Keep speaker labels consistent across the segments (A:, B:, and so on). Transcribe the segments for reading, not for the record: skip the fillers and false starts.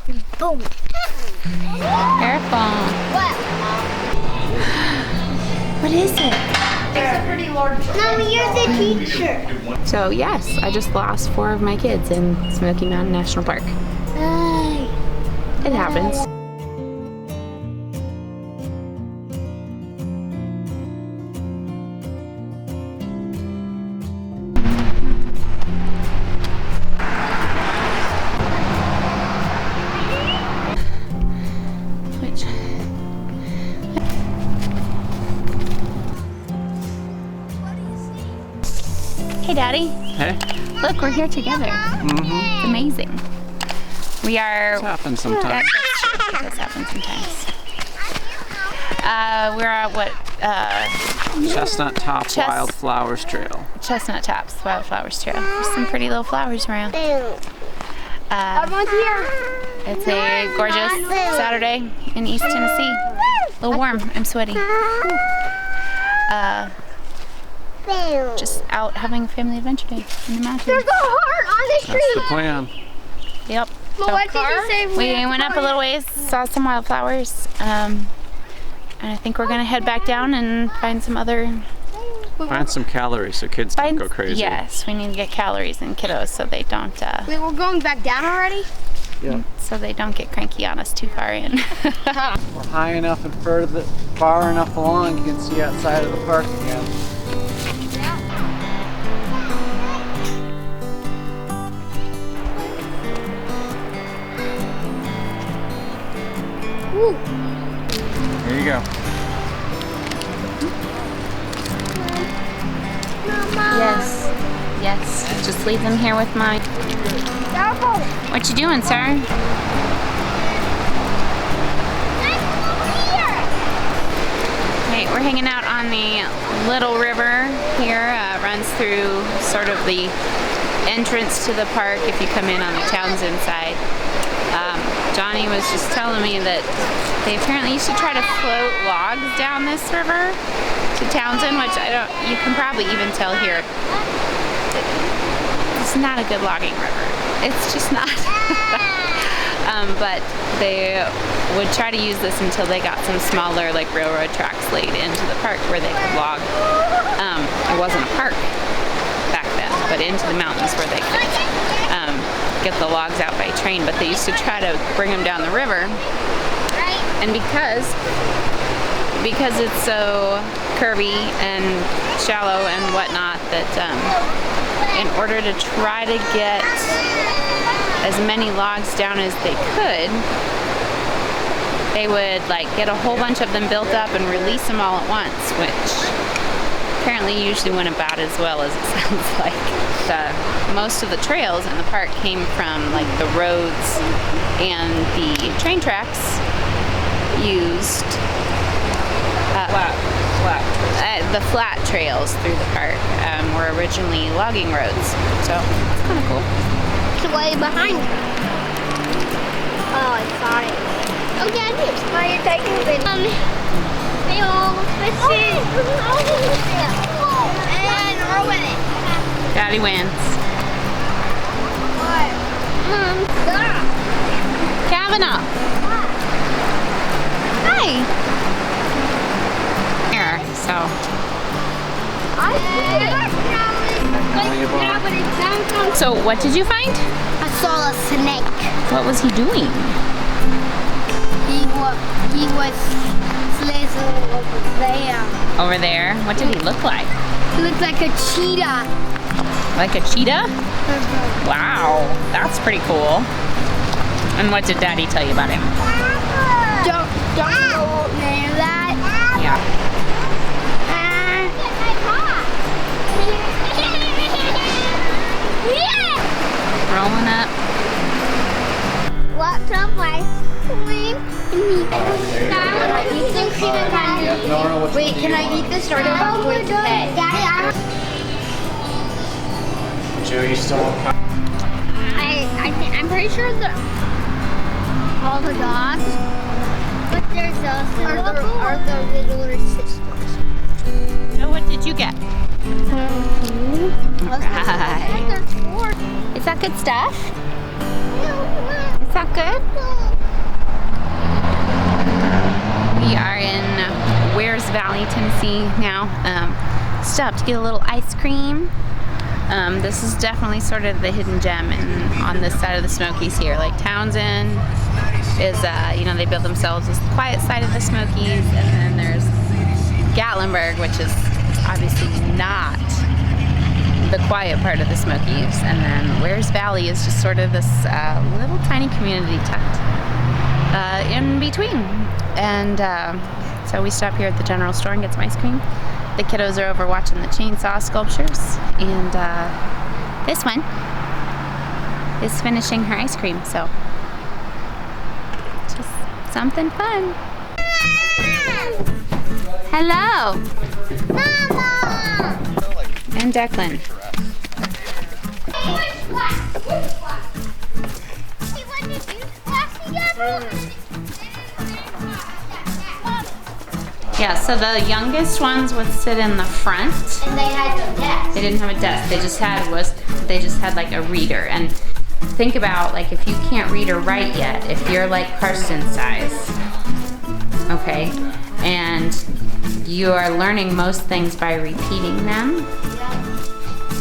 A: Boom.
B: Careful.
A: What?
B: What is it?
C: It's a pretty large.
A: Mommy, you're the teacher.
B: So yes, I just lost 4 of my kids in Smoky Mountain National Park. It happens. Hey, Daddy.
D: Hey.
B: Look, we're here together. It's amazing. We are.
D: It happens sometimes.
B: That's true. It does happen sometimes. We're at what?
D: Chestnut Top Wildflowers Trail.
B: Chestnut Tops Wildflowers Trail. There's some pretty little flowers around.
A: I'm on here.
B: It's a gorgeous Saturday in East Tennessee. A little warm. I'm sweaty. Just out having a family adventure day in the mountains.
A: There's a heart on the street.
D: That's the plan.
B: Yep.
A: But what did you say?
B: We went up a little ways, saw some wildflowers, and I think we're gonna head back down and find some other.
D: Find some calories so kids don't go crazy.
B: Yes, we need to get calories in kiddos so they don't.
A: Wait, we're going back down already?
D: Yeah.
B: So they don't get cranky on us too far in.
D: We're high enough and far enough along you can see outside of the park again.
A: Ooh.
D: Here you go.
B: Yes. Yes. Just leave them here with my. What you doing, sir? Hey, we're hanging out on the little river here. Runs through sort of the entrance to the park if you come in on the Townsend side. Johnny was just telling me that they apparently used to try to float logs down this river to Townsend, which you can probably even tell here. It's not a good logging river. It's just not. But they would try to use this until they got some smaller like railroad tracks laid into the park where they could log. It wasn't a park back then, but into the mountains where they could get the logs out by train. But they used to try to bring them down the river, and because it's so curvy and shallow and whatnot, that in order to try to get as many logs down as they could, they would like get a whole bunch of them built up and release them all at once, which apparently usually went about as well as it sounds like. Most of the trails in the park came from like the roads and the train tracks used the flat trails through the park were originally logging roads, so it's kind of cool.
A: It's way behind you. Oh, I saw it. Oh, Daddy, why are you taking it? They all fishing. And roll with it.
B: Daddy wins.
A: What? Stop.
B: Kavannah. Hi. Here, so. So what did you find?
A: I saw a snake.
B: What was he doing?
A: He was slithering over there.
B: Over there? What did he look like?
A: He looked like a cheetah.
B: Like a cheetah? Wow, that's pretty cool. And what did Daddy tell you about him?
A: Don't go near that.
B: Yeah. Rolling up.
A: Lots of ice cream. Wait, can I eat this or do I have to wait to pay? Daddy,
D: Joe, you still want
A: I'm pretty sure that all the dogs, but there's also are the littler sisters.
B: So what did you get?
A: Right.
B: Is that good stuff? Is that good? now. Stopped to get a little ice cream. This is definitely sort of the hidden gem on this side of the Smokies here. Like Townsend is, you know, they build themselves as the quiet side of the Smokies, and then there's Gatlinburg, which is obviously not the quiet part of the Smokies, and then Wears Valley is just sort of this little tiny community tucked in between. And so we stop here at the general store and get some ice cream. The kiddos are over watching the chainsaw sculptures, and this one is finishing her ice cream, so just something fun. Hello! Mama! And Declan. Yeah, so the youngest ones would sit in the front.
A: And they had no desk.
B: They didn't have a desk. They just had like a reader. And think about, like, if you can't read or write yet, if you're like Carsten's size, okay, and you are learning most things by repeating them.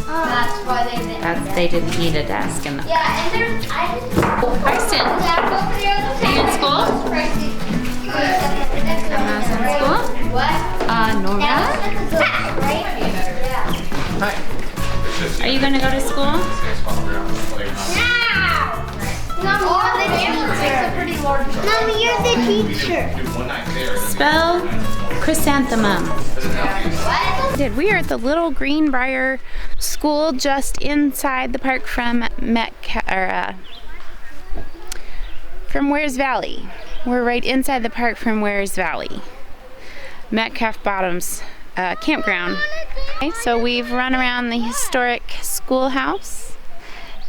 A: That's why they didn't
B: They didn't need a desk in the front.
A: Yeah, and there's
B: Carsten, are you in school? Anna's in school.
A: What?
B: Annorah, are you going to go to school?
A: Mommy, you're the teacher.
B: Spell chrysanthemum. We are at the Little Greenbrier School, just inside the park from Wears Valley. We're right inside the park from Wears Valley. Metcalf Bottoms campground. Okay, so we've run around the historic schoolhouse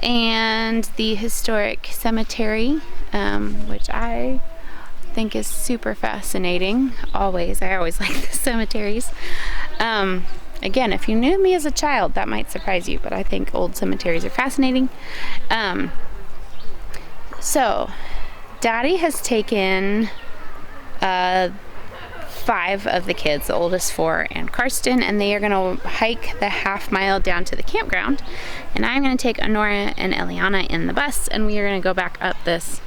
B: and the historic cemetery, which I think is super fascinating. I always like the cemeteries. Again, if you knew me as a child, that might surprise you, but I think old cemeteries are fascinating. So Daddy has taken 5 of the kids, the oldest 4, and Carsten, and they are going to hike the half-mile down to the campground. And I'm going to take Annorah and Elyonah in the bus, and we are going to go back up this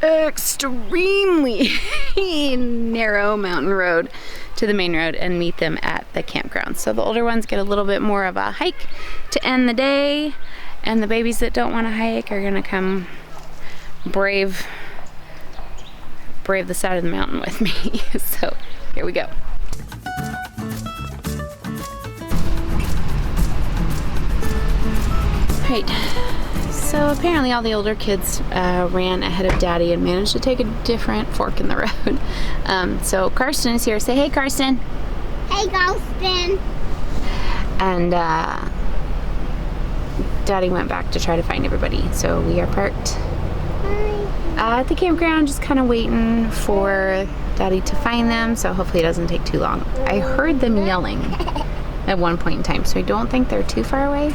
B: extremely narrow mountain road to the main road and meet them at the campground. So the older ones get a little bit more of a hike to end the day, and the babies that don't want to hike are going to come brave the side of the mountain with me. So here we go. Right, so apparently all the older kids ran ahead of Daddy and managed to take a different fork in the road. So Carsten is here. Say hey, Carsten.
A: Hey, Carsten.
B: And Daddy went back to try to find everybody. So we are parked at the campground, just kind of waiting for Daddy to find them, so hopefully it doesn't take too long. I heard them yelling at one point in time, so I don't think they're too far away,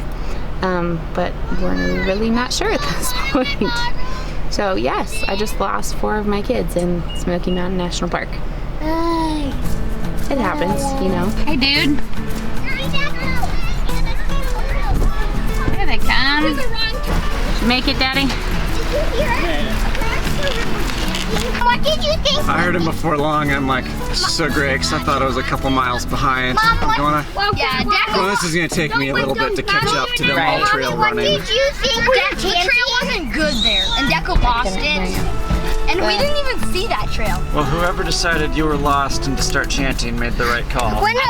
B: but we're really not sure at this point. So yes, I just lost 4 of my kids in Smoky Mountain National Park. It happens, you know. Hey, dude. Here they come. Did you make it, Daddy?
A: What did you think?
D: I heard him before long. I'm like, this is so great, because I thought I was a couple miles behind. I'm going well, this is going to take me a little bit to catch up to the all trail running.
A: What did you think?
C: The trail wasn't good there, and Declan lost it. And we didn't even see that trail.
D: Well, whoever decided you were lost and to start chanting made the right call.
A: When we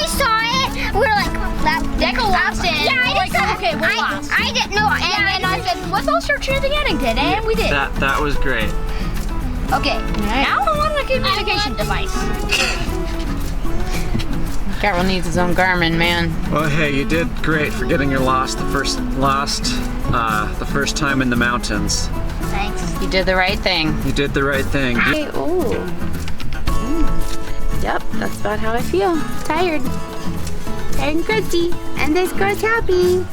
A: saw it, we were like,
C: Declan lost it.
A: Yeah, I
C: like,
A: just
C: okay, we're lost.
A: I didn't know.
C: And I said, let's all start chanting Eddington, and we did.
D: That was great.
C: Okay, now I want a communication device.
B: Gavrel needs his own Garmin, man.
D: Well, hey, you did great for getting your the first time in the mountains.
C: Thanks.
B: You did the right thing.
D: You did the right thing.
B: Hey, ooh. Yep, that's about how I feel. Tired. Tired and crusty. And this girl's happy.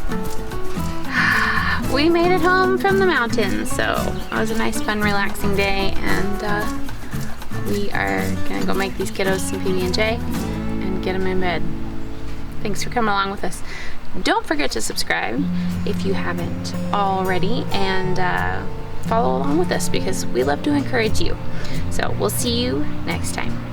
B: We made it home from the mountains, so it was a nice, fun, relaxing day, and we are gonna go make these kiddos some PB&J. get them in bed. Thanks for coming along with us. Don't forget to subscribe if you haven't already, and follow along with us because we love to encourage you. So we'll see you next time.